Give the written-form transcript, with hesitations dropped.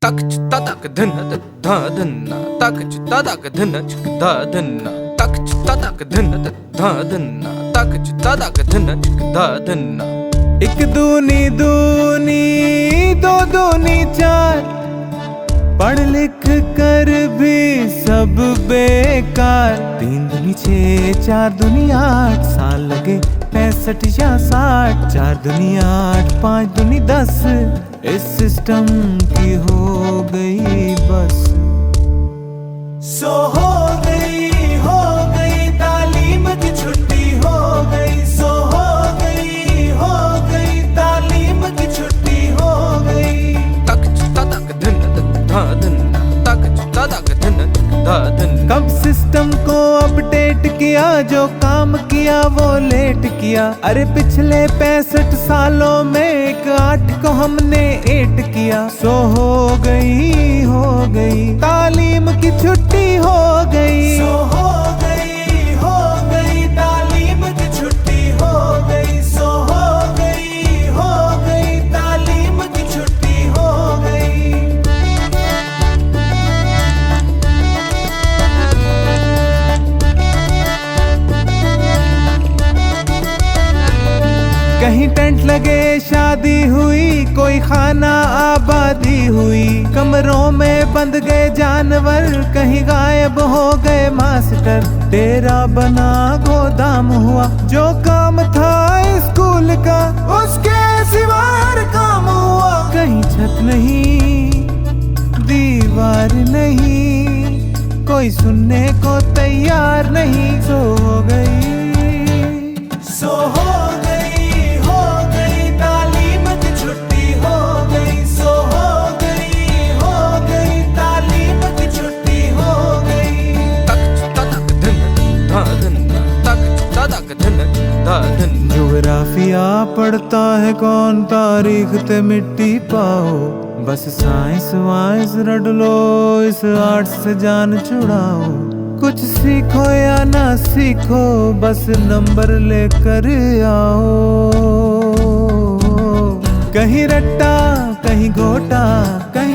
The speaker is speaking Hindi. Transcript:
तक तक धन धा धन्ना तक तक धन धा धन्ना तक तक धन धा धन्ना तक तक धन धा धन्ना। एक दूनी दूनी दो दूनी चार, पढ़ लिख कर भी सब बेकार। तीन दूनी 6 4 दूनी 8, साल लगे 65 या 60। 4 दूनी 8 5 दूनी 10, इस सिस्टम की हो गई बस। हो गई तालीम की छुट्टी हो गई। हो गई तालीम की छुट्टी हो गई। तक तक धन धा धन्ना तक तक धन धा धन्ना। कब सिस्टम को अपडेट किया, जो काम किया वो लेट किया। अरे पिछले 65 सालों में एक 8 को हमने 8 किया। हो गई तालीम की छुट्टी हो गई। हो गई तालीम की छुट्टी हो गई। हो गई तालीम की छुट्टी हो गई। कहीं टेंट लगे शादी हुई, कोई खाना आबादी हुई। कमरों में बंद गए जानवर, कहीं गायब हो गए मास्टर। डेरा बना गोदाम हुआ, जो काम था स्कूल का उसके सिवा हर काम हुआ। कहीं छत नहीं दीवार नहीं, कोई सुनने को तैयार नहीं। हो गई तालीम की छुट्टी हो गई। हो गई तालीम की छुट्टी हो गई। तक तक धन धा धन्ना तक तक धन धा धन्ना। ज्योग्राफिया पढ़ता है कौन, तारीख ते मिट्टी पाओ। बस साइंस वाइंस रट लो, इस आर्ट से जान छुड़ाओ। कुछ सीखो या ना सीखो, बस नंबर लेकर आओ। कहीं रट्टा कहीं घोटा, कहीं